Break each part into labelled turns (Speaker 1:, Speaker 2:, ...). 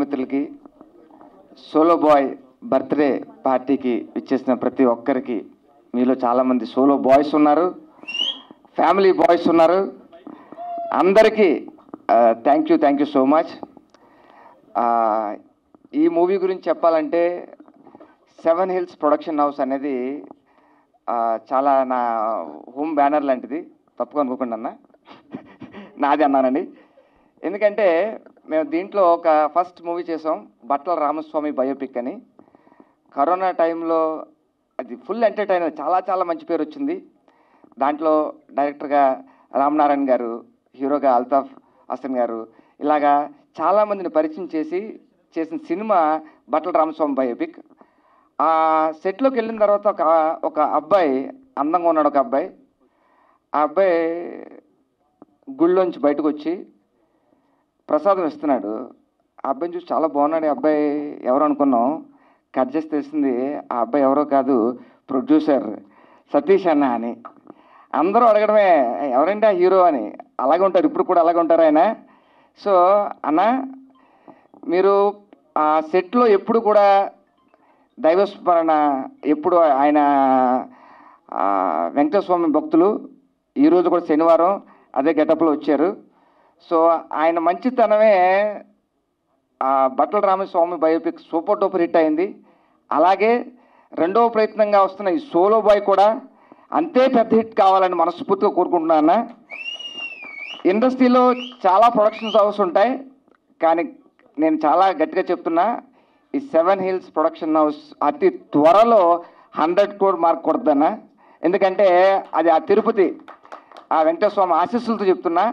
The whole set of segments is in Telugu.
Speaker 1: మిత్రులకి, సోలో బాయ్ బర్త్డే పార్టీకి ఇచ్చేసిన ప్రతి ఒక్కరికి, మీలో చాలామంది సోలో బాయ్స్ ఉన్నారు, ఫ్యామిలీ బాయ్స్ ఉన్నారు, అందరికీ థ్యాంక్ యూ సో మచ్. ఈ మూవీ గురించి చెప్పాలంటే 7 Hills ప్రొడక్షన్ హౌస్ అనేది చాలా నా హోమ్ బ్యానర్ లాంటిది. తప్పుగా అనుకోకుండా అన్న, నాది అన్నానండి. ఎందుకంటే మేము దీంట్లో ఒక ఫస్ట్ మూవీ చేసాం, బట్ల రామస్వామి బయోపిక్ అని. కరోనా టైంలో అది ఫుల్ ఎంటర్టైనర్, చాలా మంచి పేరు వచ్చింది. దాంట్లో డైరెక్టర్గా రామనారాయణ గారు, హీరోగా అల్తాఫ్ హసన్ గారు, ఇలాగా చాలామందిని పరిచయం చేసిన సినిమా బట్ల రామస్వామి బయోపిక్. ఆ సెట్లోకి వెళ్ళిన తర్వాత ఒక అబ్బాయి, అందంగా ఉన్నాడు ఒక అబ్బాయి. ఆ అబ్బాయి గుళ్ళోంచి బయటకు వచ్చి ప్రసాదం ఇస్తున్నాడు. ఆ అబ్బాయిని చూసి చాలా బాగున్నాడు. ఆ అబ్బాయి ఎవరు అనుకున్నాం, కట్ చేసి తెలిసింది ఆ అబ్బాయి ఎవరో కాదు, ప్రొడ్యూసర్ సతీష్ అన్న అని. అందరూ అడగడమే ఎవరంటే ఆ హీరో అని. అలాగే ఉంటారు, ఇప్పుడు కూడా అలాగే ఉంటారు ఆయన. సో అన్న, మీరు ఆ సెట్లో ఎప్పుడు కూడా దైవస్మరణ, ఎప్పుడు ఆయన వెంకటస్వామి భక్తులు. ఈరోజు కూడా శనివారం అదే గెటప్లో వచ్చారు. సో ఆయన మంచితనమే Batla Ramaswamy biopic super duper hit అయింది. అలాగే రెండవ ప్రయత్నంగా వస్తున్న ఈ సోలో బాయ్ కూడా అంతే పెద్ద హిట్ కావాలని మనస్ఫూర్తిగా కోరుకుంటున్నాను. ఇండస్ట్రీలో చాలా ప్రొడక్షన్స్ హౌస్ ఉంటాయి, కానీ నేను చాలా గట్టిగా చెప్తున్నా, ఈ 7 Hills ప్రొడక్షన్ హౌస్ అతి త్వరలో 100 crore మార్క్ కొడుతున్నా. ఎందుకంటే అది ఆ తిరుపతి ఆ వెంకటస్వామి ఆశీస్సులతో చెప్తున్నా,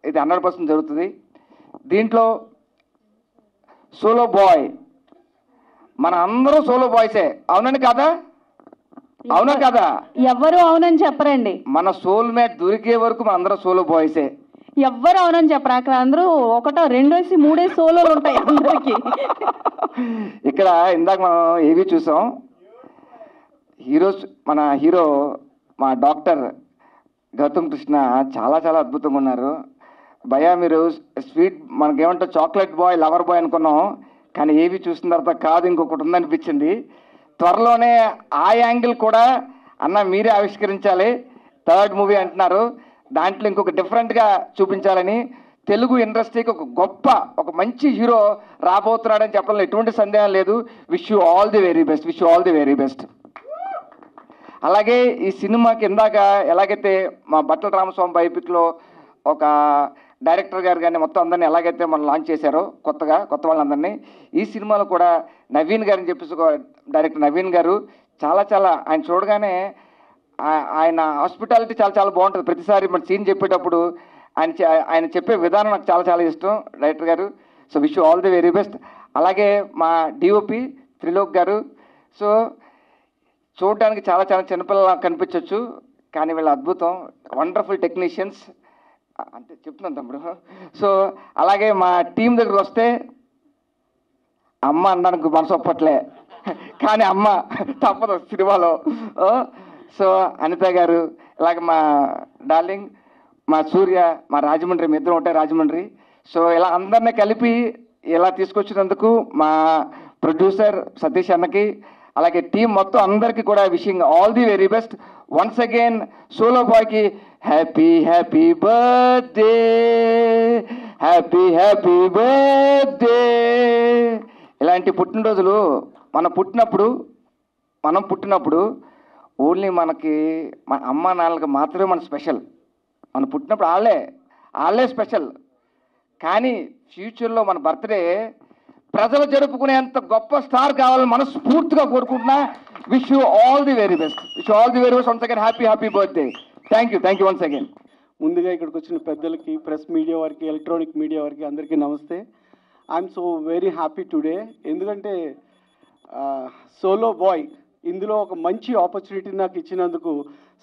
Speaker 1: ఇది 100% జరుగుతుంది. దీంట్లో సోలో బాయ్, మన అందరూ సోలో బాయ్సే. అవునండి కాదా? అవునా కదా?
Speaker 2: ఎవ్వరు అవునని చెప్పరండి.
Speaker 1: మన సోల్మేట్ దొరికే వరకు మన అందరూ సోలో బాయ్సే.
Speaker 2: ఎవ్వరు అవునని చెప్పరు. అక్కడ అందరూ 1, 2, 3 సోలోలు ఉంటాయి అందరికి.
Speaker 1: ఇక్కడ ఇందాక మనం ఏవి చూసాం, మన హీరో మా డాక్టర్ గౌతమ్ కృష్ణ చాలా అద్భుతంగా ఉన్నారు. భయ్యా మీరు స్వీట్, మనకేమంటే చాక్లెట్ బాయ్, లవర్ బాయ్ అనుకున్నాం, కానీ ఏవి చూసిన తర్వాత కాదు, ఇంకొకటి ఉందనిపించింది. త్వరలోనే ఆ యాంగిల్ కూడా అన్న మీరే ఆవిష్కరించాలి. 3rd మూవీ అంటున్నారు, దాంట్లో ఇంకొక డిఫరెంట్గా చూపించాలని. తెలుగు ఇండస్ట్రీకి ఒక మంచి హీరో రాబోతున్నాడని చెప్పడంలో ఎటువంటి సందేహం లేదు. Wish you all the very best. అలాగే ఈ సినిమాకి ఇందాక ఎలాగైతే మా బట్ల రామస్వామి బయోపిక్లో ఒక డైరెక్టర్ గారు కానీ మొత్తం అందరినీ ఎలాగైతే మనం లాంచ్ చేశారో కొత్త వాళ్ళందరినీ, ఈ సినిమాలో కూడా నవీన్ గారిని చెప్పేసి డైరెక్టర్ నవీన్ గారు చాలా ఆయన చూడగానే ఆయన హాస్పిటాలిటీ చాలా బాగుంటుంది. ప్రతిసారి మన సీన్ చెప్పేటప్పుడు ఆయన చెప్పే విధానం నాకు చాలా ఇష్టం డైరెక్టర్ గారు. So wish you all the very best. అలాగే మా డిఓపి త్రిలోక్ గారు. సో చూడడానికి చాలా చిన్నపిల్లలా కనిపించవచ్చు, కానీ వీళ్ళ అద్భుతం, వండర్ఫుల్ టెక్నీషియన్స్ అంటే చెప్తున్నాను తమ్ముడు. సో అలాగే మా టీం దగ్గరకు వస్తే, అమ్మ అనడానికి మనసు ఒప్పట్లే, కానీ అమ్మ తప్పదు సినిమాలో. సో అనిత గారు, ఇలాగ మా డార్లింగ్ మా సూర్య, మా రాజమండ్రి, మీ ఇద్దరు ఉంటాయి రాజమండ్రి. సో ఇలా అందరినీ కలిపి ఇలా తీసుకొచ్చినందుకు మా ప్రొడ్యూసర్ సతీష్ అన్నకి, అలాగే టీం మొత్తం అందరికీ కూడా wishing all the very best. Once again solo బాయ్కి హ్యాపీ బర్త్డే. ఇలాంటి పుట్టినరోజులు మనం పుట్టినప్పుడు ఓన్లీ మనకి మన అమ్మ నాన్నలకి మాత్రమే మన స్పెషల్. మనం పుట్టినప్పుడు వాళ్ళే స్పెషల్. కానీ ఫ్యూచర్లో మన బర్త్డే ప్రజలు జరుపుకునేంత గొప్ప స్టార్ కావాలని మనస్ఫూర్తిగా కోరుకుంటున్నా. Wish you all the very best. Once again happy birthday. Thank you once again.
Speaker 3: ముందుగా ఇక్కడికి వచ్చిన పెద్దలకి, ప్రెస్ మీడియా వారికి, ఎలక్ట్రానిక్ మీడియా వారికి అందరికీ నమస్తే. I'm so very happy today. ఎందుకంటే సోలో బాయ్ ఇందులో ఒక మంచి ఆపర్చునిటీ నాకు ఇచ్చినందుకు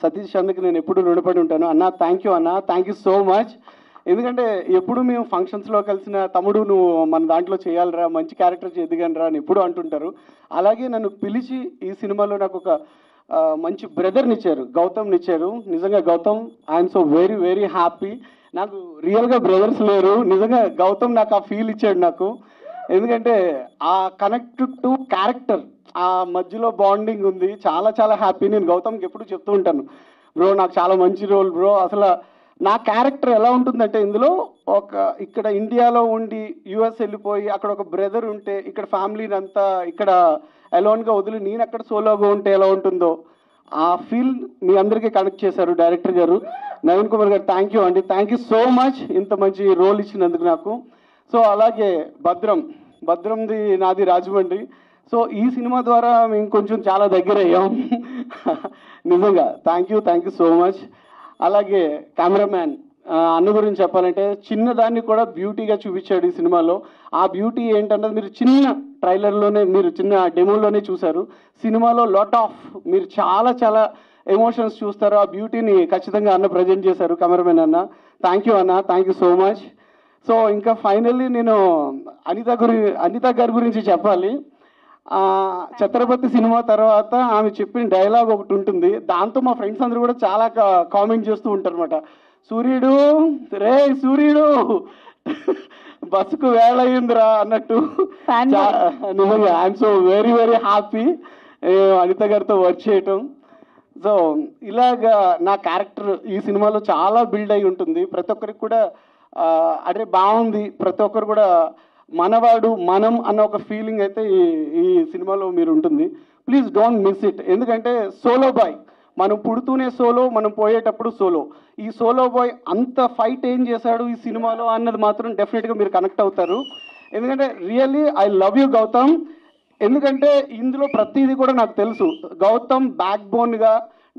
Speaker 3: సతీష్ అన్నకి నేను ఎప్పుడు రుణపడి ఉంటాను. అన్న థ్యాంక్ యూ సో మచ్. ఎందుకంటే ఎప్పుడు మేము ఫంక్షన్స్లో కలిసిన, తమ్ముడు నువ్వు మన దాంట్లో చేయాలిరా, మంచి క్యారెక్టర్ చేద్దుగానిరా అని ఎప్పుడు అంటుంటారు. అలాగే నన్ను పిలిచి ఈ సినిమాలో నాకు ఒక మంచి బ్రదర్నిచ్చారు, గౌతమ్నిచ్చారు. నిజంగా Gautam, I'm so very happy. నాకు రియల్గా బ్రదర్స్ లేరు, నిజంగా గౌతమ్ నాకు ఆ ఫీల్ ఇచ్చాడు నాకు. ఎందుకంటే ఆ కనెక్ట్ టు క్యారెక్టర్, ఆ మధ్యలో బాండింగ్ ఉంది. చాలా చాలా హ్యాపీ. నేను గౌతమ్కి ఎప్పుడు చెప్తూ ఉంటాను, బ్రో నాకు చాలా మంచి రోల్ బ్రో. అసలు నా క్యారెక్టర్ ఎలా ఉంటుందంటే, ఇందులో ఒక ఇక్కడ ఇండియాలో ఉండి యుఎస్ వెళ్ళిపోయి అక్కడ ఒక బ్రదర్ ఉంటే, ఇక్కడ ఫ్యామిలీని అంతా ఇక్కడ అలోన్గా వదిలి నేను అక్కడ సోలోగా ఉంటే ఎలా ఉంటుందో ఆ ఫీల్ మీ అందరికీ కనెక్ట్ చేశారు డైరెక్టర్ గారు. నవీన్ కుమార్ గారు థ్యాంక్ యూ అండి, థ్యాంక్ యూ సో మచ్ ఇంత మంచి రోల్ ఇచ్చినందుకు నాకు. సో అలాగే భద్రంది నాది రాజమండ్రి. సో ఈ సినిమా ద్వారా మేము కొంచెం చాలా దగ్గర అయ్యాం. నిజంగా థ్యాంక్ యూ సో మచ్. అలాగే కెమెరామ్యాన్ అన్న గురించి చెప్పాలంటే, చిన్నదాన్ని కూడా బ్యూటీగా చూపించాడు ఈ సినిమాలో. ఆ బ్యూటీ ఏంటన్నది మీరు చిన్న ట్రైలర్లోనే, మీరు చిన్న డెమోలోనే చూశారు. సినిమాలో మీరు చాలా చాలా ఎమోషన్స్ చూస్తారు. ఆ బ్యూటీని ఖచ్చితంగా అన్న ప్రజెంట్ చేశారు, కెమెరామెన్ అన్న. థ్యాంక్ యూ అన్న, thank you so much. So ఇంకా ఫైనల్లీ నేను అనిత గారి గురించి చెప్పాలి. ఛత్రపతి సినిమా తర్వాత ఆమె చెప్పిన డైలాగ్ ఒకటి ఉంటుంది, దాంతో మా ఫ్రెండ్స్ అందరూ కూడా చాలా కామెంట్ చేస్తూ ఉంటారు అనమాట. సూర్యుడు బస్సుకు వేళ అయిందిరా అన్నట్టు. నిజంగా I'm so very very happy Anitha గారితో వర్క్ చేయటం. సో ఇలాగా నా క్యారెక్టర్ ఈ సినిమాలో చాలా బిల్డ్ అయి ఉంటుంది. ప్రతి ఒక్కరికి కూడా అదే బాగుంది, ప్రతి ఒక్కరు కూడా మనవాడు మనం అన్న ఒక ఫీలింగ్ అయితే ఈ సినిమాలో మీరు ఉంటుంది. Please don't miss it. ఎందుకంటే సోలో బాయ్, మనం పుడుతూనే సోలో, మనం పోయేటప్పుడు సోలో. ఈ సోలో బాయ్ అంత ఫైట్ ఏం చేశాడు ఈ సినిమాలో అన్నది మాత్రం డెఫినెట్గా మీరు కనెక్ట్ అవుతారు. ఎందుకంటే really I love you Gautam. ఎందుకంటే ఇందులో ప్రతిదీ కూడా నాకు తెలుసు. గౌతమ్ బ్యాక్ బోన్గా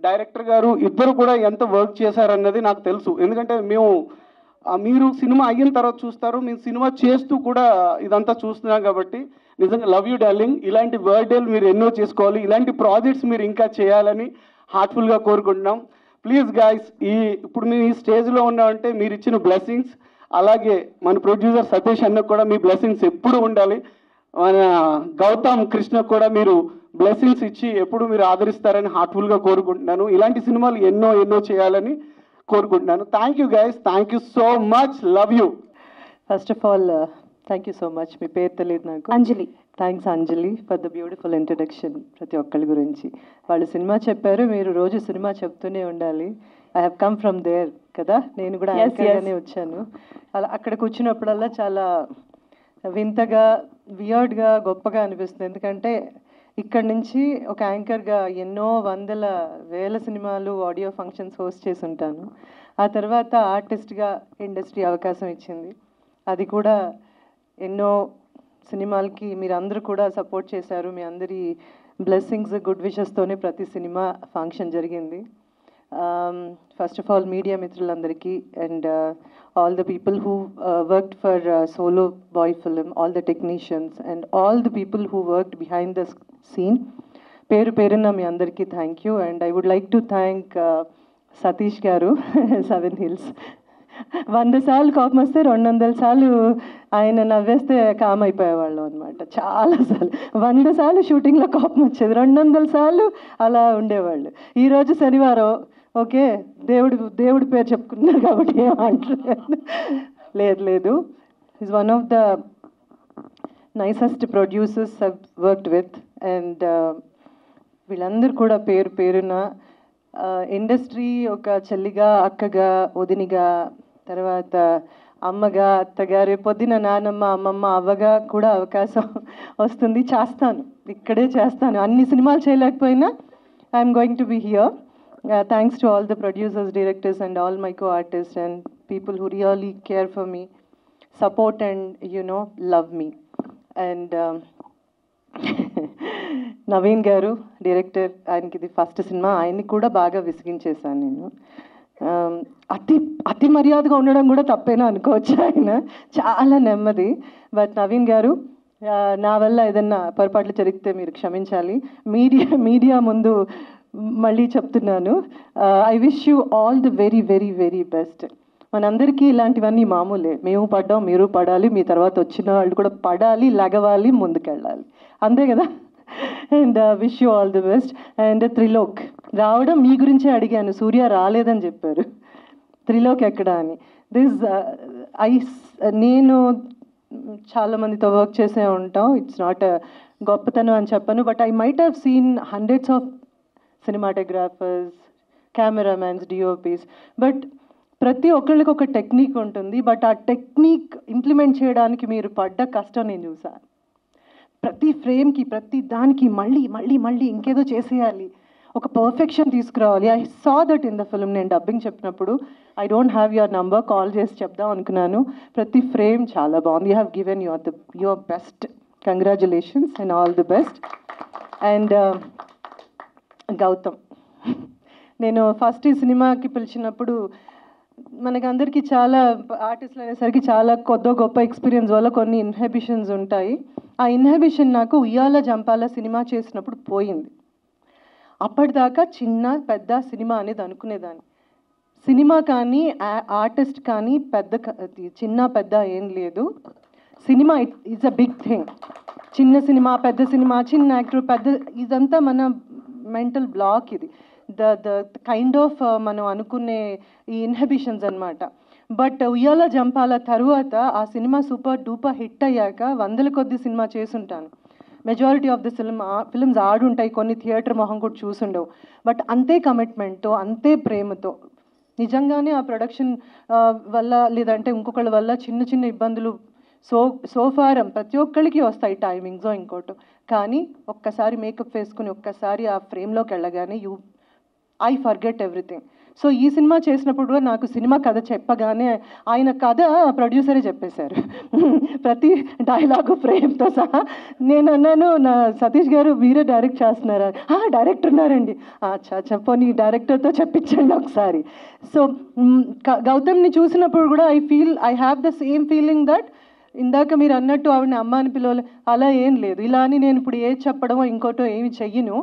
Speaker 3: డైరెక్టర్ గారు ఇద్దరు కూడా ఎంత వర్క్ చేశారన్నది నాకు తెలుసు. ఎందుకంటే మీరు సినిమా అయిన తర్వాత చూస్తారు, మేము సినిమా చేస్తూ కూడా ఇదంతా చూస్తున్నాం. కాబట్టి నిజంగా లవ్ యూ డార్లింగ్. ఇలాంటి బర్త్డేలు మీరు ఎన్నో చేసుకోవాలి, ఇలాంటి ప్రాజెక్ట్స్ మీరు ఇంకా చేయాలని హార్ట్ఫుల్గా కోరుకుంటున్నాం. ప్లీజ్ గాయ్స్, ఇప్పుడు మేము ఈ స్టేజ్లో ఉన్నామంటే మీరు ఇచ్చిన బ్లెస్సింగ్స్, అలాగే మన ప్రొడ్యూసర్ సతీష్ అన్నకు కూడా మీ బ్లెస్సింగ్స్ ఎప్పుడు ఉండాలి. మన గౌతమ్ కృష్ణ కూడా మీరు బ్లెస్సింగ్స్ ఇచ్చి ఎప్పుడు మీరు ఆదరిస్తారని హార్ట్ఫుల్గా కోరుకుంటున్నాను. ఇలాంటి సినిమాలు ఎన్నో చేయాలని కోరుకుంటున్నాను. Thank you guys, thank you so much, love you.
Speaker 4: First of all thank you so much. మీ పేరు తెలియదు నాకు.
Speaker 2: Anjali.
Speaker 4: Thanks Anjali for the beautiful introduction. ప్రతి ఒక్కరి గురించి వాళ్ళు సినిమా చెప్పారు, మీరు రోజు సినిమా చెప్తూనే ఉండాలి. I have come from there కదా, నేను కూడా యాంకర్గానే వచ్చాను. అలా అక్కడ కూర్చున్నప్పుడల్లా చాలా వింతగా, వియర్డ్గా, గొప్పగా అనిపిస్తుంది. ఎందుకంటే ఇక్కడ నుంచి ఒక యాంకర్గా ఎన్నో వేల సినిమాలు, ఆడియో ఫంక్షన్స్ హోస్ట్ చేసి ఉంటాను. ఆ తర్వాత ఆర్టిస్ట్గా ఇండస్ట్రీ అవకాశం ఇచ్చింది. అది కూడా ఎన్నో సినిమాలకి మీరు అందరూ కూడా సపోర్ట్ చేశారు. మీ అందరి బ్లెస్సింగ్స్, గుడ్ విషెస్తోనే ప్రతి సినిమా ఫంక్షన్ జరిగింది. ఫస్ట్ ఆఫ్ ఆల్ మీడియా మిత్రులందరికీ and all the people who worked for Solo Boy film, all the technicians and all the people who worked behind the scene. Peruna mi andarki thank you, and I would like to thank Satish garu, Seven Hills. 100 సార్లు కోపం వస్తే 200 సార్లు ఆయన నవ్వేస్తే కామ్ అయిపోయేవాళ్ళం అనమాట. చాలాసార్లు 100 సార్లు షూటింగ్లో కోపం వచ్చేది, 200 సార్లు అలా ఉండేవాళ్ళు. ఈరోజు శనివారం ఓకే, దేవుడి పేరు చెప్పుకున్నారు కాబట్టి ఏమంటలేదు. లేదు, is one of the nicest producers I've worked with. And వీళ్ళందరూ కూడా పేరున ఇండస్ట్రీ ఒక చెల్లిగా, అక్కగా, వదినిగా, తర్వాత అమ్మగా, అత్తగా, రేపొద్దున నానమ్మ, అమ్మమ్మ, అవ్వగా కూడా అవకాశం వస్తుంది. ఇక్కడే చేస్తాను. అన్ని సినిమాలు చేయలేకపోయినా I'm going to be here. Thanks to all the producers, directors and all my co-artists and people who really care for me, support and love me. And Naveen గారు డైరెక్టర్, ఆయనకి ఇది ఫస్ట్ సినిమా. ఆయన్ని కూడా బాగా విసిగించేశాను నేను. అతి మర్యాదగా ఉండడం కూడా తప్పేనా అనుకోవచ్చు. ఆయన చాలా నెమ్మది. బట్ నవీన్ గారు, నా వల్ల ఏదన్నా పొరపాట్లు జరిగితే మీరు క్షమించాలి. మీడియా ముందు మళ్ళీ చెప్తున్నాను, I wish you all the very very very best. మనందరికీ ఇలాంటివన్నీ మామూలే. మేము పడ్డాం, మీరు పడాలి, మీ తర్వాత వచ్చిన వాళ్ళు కూడా పడాలి, లగవాలి, ముందుకెళ్ళాలి, అంతే కదా. And wish you all the best. And Trilok రావడం మీ గురించే అడిగాను, సూర్య రాలేదని చెప్పారు. త్రిలోక్ ఎక్కడ అని. నేను చాలా మందితో వర్క్ చేసే ఉంటాం. ఇట్స్ నాట్ గొప్పతనం అని చెప్పను, but I might have seen hundreds of cinematographers, cameramens, DOPs, but ప్రతి ఒక్కళ్ళకి ఒక టెక్నిక్ ఉంటుంది. బట్ ఆ టెక్నిక్ ఇంప్లిమెంట్ చేయడానికి మీరు పడ్డ కష్టం నేను చూసాను. ప్రతి ఫ్రేమ్కి, ప్రతి దానికి మళ్ళీ మళ్ళీ మళ్ళీ ఇంకేదో చేసేయాలి, ఒక పర్ఫెక్షన్ తీసుకురావాలి. I saw that in the film. నేను డబ్బింగ్ చెప్పినప్పుడు I don't have your number, call చేసి చెప్దాం అనుకున్నాను. ప్రతి ఫ్రేమ్ చాలా బాగుంది. You have given your best. Congratulations and all the best. And Gautam, నేను ఫస్ట్ ఈ సినిమాకి పిలిచినప్పుడు మనకందరికీ చాలా ఆర్టిస్టులు అనేసరికి చాలా కొద్దో గొప్ప ఎక్స్పీరియన్స్ వల్ల కొన్ని ఇన్హిబిషన్స్ ఉంటాయి. ఆ ఇన్హిబిషన్ నాకు ఉయ్యాల జంపాల సినిమా చేసినప్పుడు పోయింది. అప్పటిదాకా చిన్న పెద్ద సినిమా అనేది అనుకునేదాన్ని. సినిమా కానీ ఆర్టిస్ట్ కానీ చిన్న పెద్ద ఏం లేదు. Cinema it's a big thing. చిన్న సినిమా, పెద్ద సినిమా, చిన్న యాక్టర్, పెద్ద, ఇదంతా మన మెంటల్ బ్లాక్. ఇది ద కైండ్ ఆఫ్ మనం అనుకునే ఈ ఇన్హిబిషన్స్ అనమాట. బట్ ఉయ్యాల జంపాల తరువాత ఆ సినిమా సూపర్ డూపర్ హిట్ అయ్యాక 100 కొద్ది సినిమా చేసుంటాను. మెజారిటీ ఆఫ్ ది ఫిల్మ్స్ ఆడుంటాయి, కొన్ని థియేటర్ మొహం కూడా చూసుండవు. బట్ అంతే కమిట్మెంట్తో, అంతే ప్రేమతో, నిజంగానే ఆ ప్రొడక్షన్ వల్ల లేదంటే ఇంకొకళ్ళ వల్ల చిన్న చిన్న ఇబ్బందులు సోఫారం ప్రతి ఒక్కళ్ళకి వస్తాయి, టైమింగ్సో ఇంకోటో. కానీ ఒక్కసారి మేకప్ వేసుకుని ఒక్కసారి ఆ ఫ్రేమ్లోకి వెళ్ళగానే ఐ ఫర్గెట్ ఎవ్రీథింగ్. సో ఈ సినిమా చేసినప్పుడు కూడా నాకు సినిమా కథ చెప్పగానే ఆయన కథ ప్రొడ్యూసరే చెప్పేశారు, ప్రతి డైలాగు ఫ్రేమ్తో సహా. నేను అన్నాను, నా సతీష్ గారు మీరే డైరెక్ట్ చేస్తున్నారా? డైరెక్టర్ ఉన్నారండి. అచ్చా చెప్పని డైరెక్టర్తో చెప్పించండి ఒకసారి. సో గౌతమ్ని చూసినప్పుడు కూడా I have the same feeling that ఇందాక మీరు అన్నట్టు ఆవిడని అమ్మ అని పిలవాలి, అలా ఏం లేదు. ఇలా అని నేను ఇప్పుడు ఏది చెప్పడమో ఇంకోటో ఏమి చెయ్యను.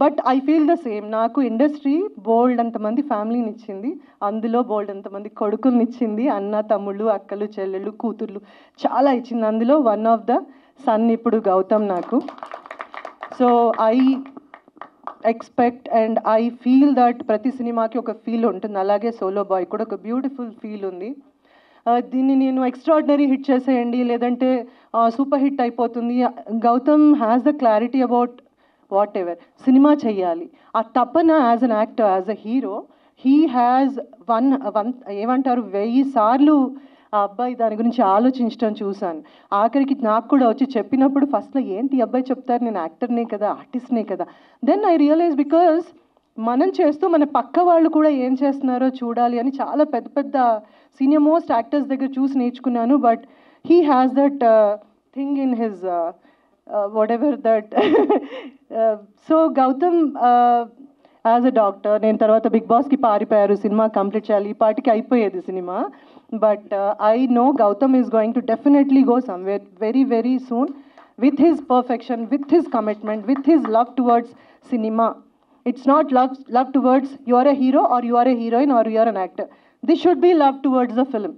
Speaker 4: But I feel the same. నాకు ఇండస్ట్రీ బోల్డ్ అంతమంది ఫ్యామిలీని ఇచ్చింది, అందులో బోల్డ్ అంతమంది కొడుకుల్ని ఇచ్చింది, అన్న తమ్ముళ్ళు, అక్కలు, చెల్లెళ్ళు, కూతుర్లు చాలా ఇచ్చింది. అందులో వన్ ఆఫ్ ద సన్ ఇప్పుడు గౌతమ్ నాకు. So I expect and I feel that ప్రతి సినిమాకి ఒక ఫీల్ ఉంటుంది. అలాగే సోలో బాయ్ కూడా ఒక బ్యూటిఫుల్ ఫీల్ ఉంది. దీన్ని నేను ఎక్స్ట్రాడినరీ హిట్ చేసేయండి లేదంటే సూపర్ హిట్ అయిపోతుంది. Gautam has the clarity about whatever cinema చెయ్యాలి, ఆ తపన as an actor, as a hero he has ఏమంటారు 1000 సార్లు ఆ అబ్బాయి దాని గురించి ఆలోచించడం చూశాను. ఆఖరికి నాకు కూడా వచ్చి చెప్పినప్పుడు ఫస్ట్లో ఏంటి ఈ అబ్బాయి చెప్తారు, నేను యాక్టర్నే కదా, ఆర్టిస్ట్నే కదా. దెన్ ఐ రియలైజ్ బికాజ్ మనం చేస్తూ మన పక్క వాళ్ళు కూడా ఏం చేస్తున్నారో చూడాలి అని చాలా పెద్ద పెద్ద సీనియర్ మోస్ట్ యాక్టర్స్ దగ్గర చూసి నేర్చుకున్నాను. But he has that thing in his whatever that. So Gautam as a doctor, నేను తర్వాత బిగ్ బాస్కి పారిపోయారు, సినిమా కంప్లీట్ చేయాలి, ఈ పాటికి అయిపోయేది cinema. But I know Gautam is going to definitely go somewhere very very soon with his perfection, with his commitment, with his love towards cinema. It's not love towards you are a hero or you are a heroine or you are an actor. This should be love towards the film.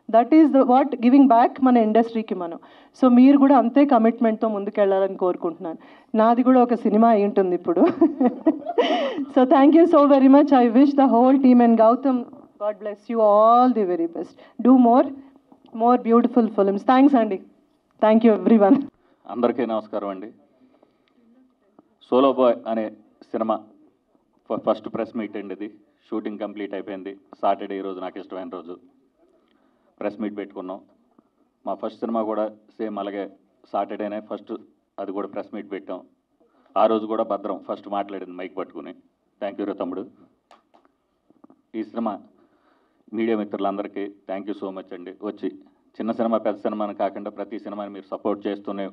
Speaker 4: That is what giving back మన ఇండస్ట్రీకి మనం. సో మీరు కూడా అంతే కమిట్మెంట్తో ముందుకెళ్ళాలని కోరుకుంటున్నాను. నాది కూడా ఒక సినిమా అయి ఉంటుంది ఇప్పుడు. So thank you so very much. I wish the whole team and Gautham, God bless you, all the very best. Do more beautiful films. Thanks అండి. Thank you everyone.
Speaker 5: అందరికీ నమస్కారం అండి. సోలో బాయ్ అనే సినిమా ఫస్ట్ ప్రెస్ మీట్ అండి. ఇది షూటింగ్ కంప్లీట్ అయిపోయింది. సాటర్డే ఈరోజు నాకు ఇష్టమైన రోజు, ప్రెస్ మీట్ పెట్టుకున్నాం. మా ఫస్ట్ సినిమా కూడా సేమ్ అలాగే సాటర్డేనే ఫస్ట్, అది కూడా ప్రెస్ మీట్ పెట్టాం. ఆ రోజు కూడా భద్రం ఫస్ట్ మాట్లాడింది మైక్ పట్టుకుని. థ్యాంక్ యూ రా తమ్ముడు. ఈ సినిమా మీడియా మిత్రులందరికీ థ్యాంక్ యూ సో మచ్ అండి. వచ్చి చిన్న సినిమా పెద్ద సినిమాని కాకుండా ప్రతి సినిమాని మీరు సపోర్ట్ చేస్తూనే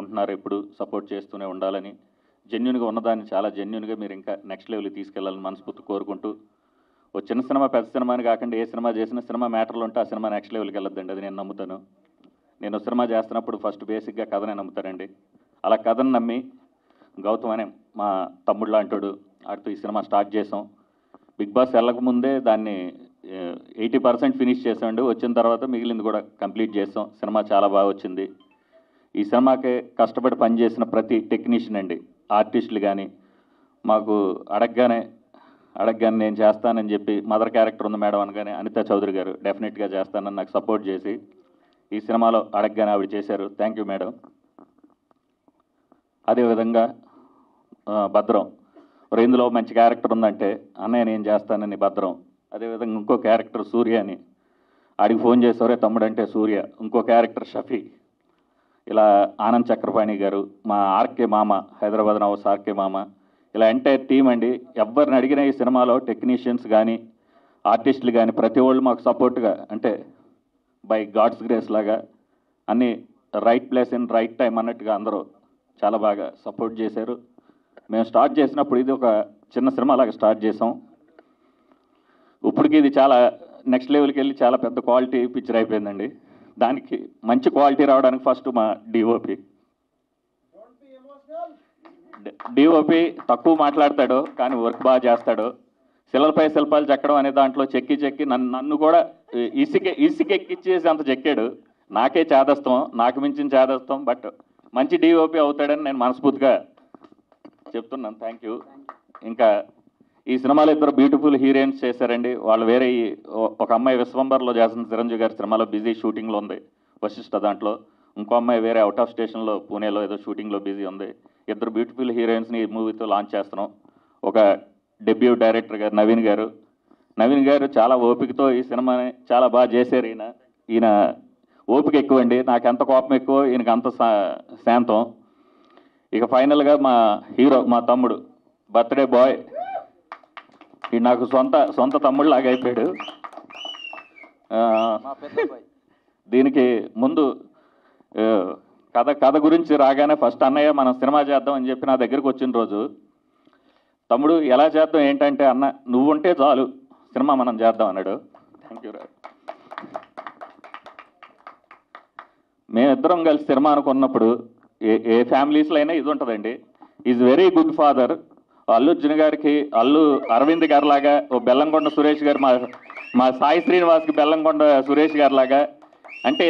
Speaker 5: ఉంటున్నారు, ఎప్పుడు సపోర్ట్ చేస్తూనే ఉండాలని, జెన్యున్గా ఉన్నదాన్ని చాలా జెన్యున్గా మీరు ఇంకా నెక్స్ట్ లెవెల్కి తీసుకెళ్లాలని మనస్ఫూర్తి కోరుకుంటూ, ఓ చిన్న సినిమా పెద్ద సినిమాని కాకుండా ఏ సినిమా చేసినా సినిమా మ్యాటర్లు ఉంటే ఆ సినిమా నెక్స్ట్ లెవెల్కి వెళ్ళొద్దండి, అది నేను నమ్ముతాను. నేను సినిమా చేస్తున్నప్పుడు ఫస్ట్ బేసిక్గా కథనే నమ్ముతానండి. అలా కథను నమ్మి గౌతమ్ అనే మా తమ్ముడు లాంటాడు, వాటితో ఈ సినిమా స్టార్ట్ చేసాం. బిగ్ బాస్ వెళ్ళకముందే దాన్ని 80% ఫినిష్ చేసామండి. వచ్చిన తర్వాత మిగిలింది కూడా కంప్లీట్ చేసాం. సినిమా చాలా బాగా వచ్చింది. ఈ సినిమాకి కష్టపడి పనిచేసిన ప్రతి టెక్నీషియన్ అండి, ఆర్టిస్టులు కానీ మాకు అడగగానే నేను చేస్తానని చెప్పి, మదర్ క్యారెక్టర్ ఉంది మేడం అనగానే అనితా చౌదరి గారు డెఫినెట్గా చేస్తానని నాకు సపోర్ట్ చేసి ఈ సినిమాలో అడగగానే ఆవిడ చేశారు. Thank you madam. అదేవిధంగా భద్రం ఇందులో మంచి క్యారెక్టర్ ఉందంటే అన్నయ్య నేను చేస్తానని భద్రం. అదేవిధంగా ఇంకో క్యారెక్టర్ సూర్య అని, ఆడికి ఫోన్ చేసేవరే తమ్ముడు అంటే సూర్య. ఇంకో క్యారెక్టర్ షఫీ. ఇలా ఆనంద్ చక్రపాణి గారు, మా ఆర్కే మామ, హైదరాబాద్ నవాస్ ఆర్కే మామ, ఇలా ఎంటైర్ టీం అండి. ఎవరిని అడిగిన ఈ సినిమాలో టెక్నీషియన్స్ కానీ ఆర్టిస్టులు కానీ ప్రతి వాళ్ళు మాకు సపోర్ట్గా, అంటే బై గాడ్స్ గ్రేస్ లాగా అన్నీ right place in right time అన్నట్టుగా అందరూ చాలా బాగా సపోర్ట్ చేశారు. మేము స్టార్ట్ చేసినప్పుడు ఇది ఒక చిన్న సినిమా లాగా స్టార్ట్ చేసాం. ఇప్పటికి ఇది చాలా నెక్స్ట్ లెవెల్కి వెళ్ళి చాలా పెద్ద క్వాలిటీ పిక్చర్ అయిపోయిందండి. దానికి మంచి క్వాలిటీ రావడానికి ఫస్ట్ మా డిఓపి తక్కువ మాట్లాడతాడు కానీ వర్క్ బాగా చేస్తాడు. శిలలపై శిల్పాలు చెక్కడం అనే దాంట్లో చెక్కి నన్ను కూడా ఇసుకెక్కిచ్చేసి అంత చెక్కాడు. నాకే చేదస్తాం, నాకు మించిన చేదస్తాం. బట్ మంచి డిఓపి అవుతాడని నేను మనస్ఫూర్తిగా చెప్తున్నాను. Thank you. ఇంకా ఈ సినిమాలో ఇద్దరు బ్యూటిఫుల్ హీరోయిన్స్ చేశారండి. వాళ్ళు వేరే ఒక అమ్మాయి విశ్వంబర్లో చేస్తున్న చిరంజీవి గారి సినిమాలో బిజీ షూటింగ్లో ఉంది, వశిష్ఠ దాంట్లో. ఇంకో అమ్మాయి వేరే అవుట్ ఆఫ్ స్టేషన్లో పూణేలో ఏదో షూటింగ్లో బిజీ ఉంది. ఇద్దరు బ్యూటిఫుల్ హీరోయిన్స్ని ఈ మూవీతో లాంచ్ చేస్తున్నాం. ఒక డెబ్యూ డైరెక్టర్ గారు నవీన్ గారు చాలా ఓపికతో ఈ సినిమాని చాలా బాగా చేశారు. ఈయన ఓపిక ఎక్కువ అండి, నాకు ఎంత కోపం ఎక్కువ ఈయనకి అంత శాంతం. ఇక ఫైనల్గా మా హీరో, మా తమ్ముడు బర్త్డే బాయ్, ఈ నాకు సొంత తమ్ముడు లాగా అయిపోయాడు. దీనికి ముందు కథ గురించి రాగానే ఫస్ట్ అన్నయ్య మనం సినిమా చేద్దాం అని చెప్పి నా దగ్గరికి వచ్చిన రోజు, తమ్ముడు ఎలా చేద్దాం ఏంటంటే, అన్న నువ్వు ఉంటే చాలు సినిమా మనం చేద్దాం అన్నాడు. Thank you. మేమిద్దరం కలిసి సినిమా అనుకున్నప్పుడు ఏ ఫ్యామిలీస్లో అయినా ఇది ఉంటుందండి. Is very good father. Allu Arjun గారికి అల్లు అరవింద్ గారి లాగా, ఓ బెల్లంకొండ సురేష్ గారు, మా సాయి శ్రీనివాస్కి బెల్లంకొండ సురేష్ గారి లాగా. అంటే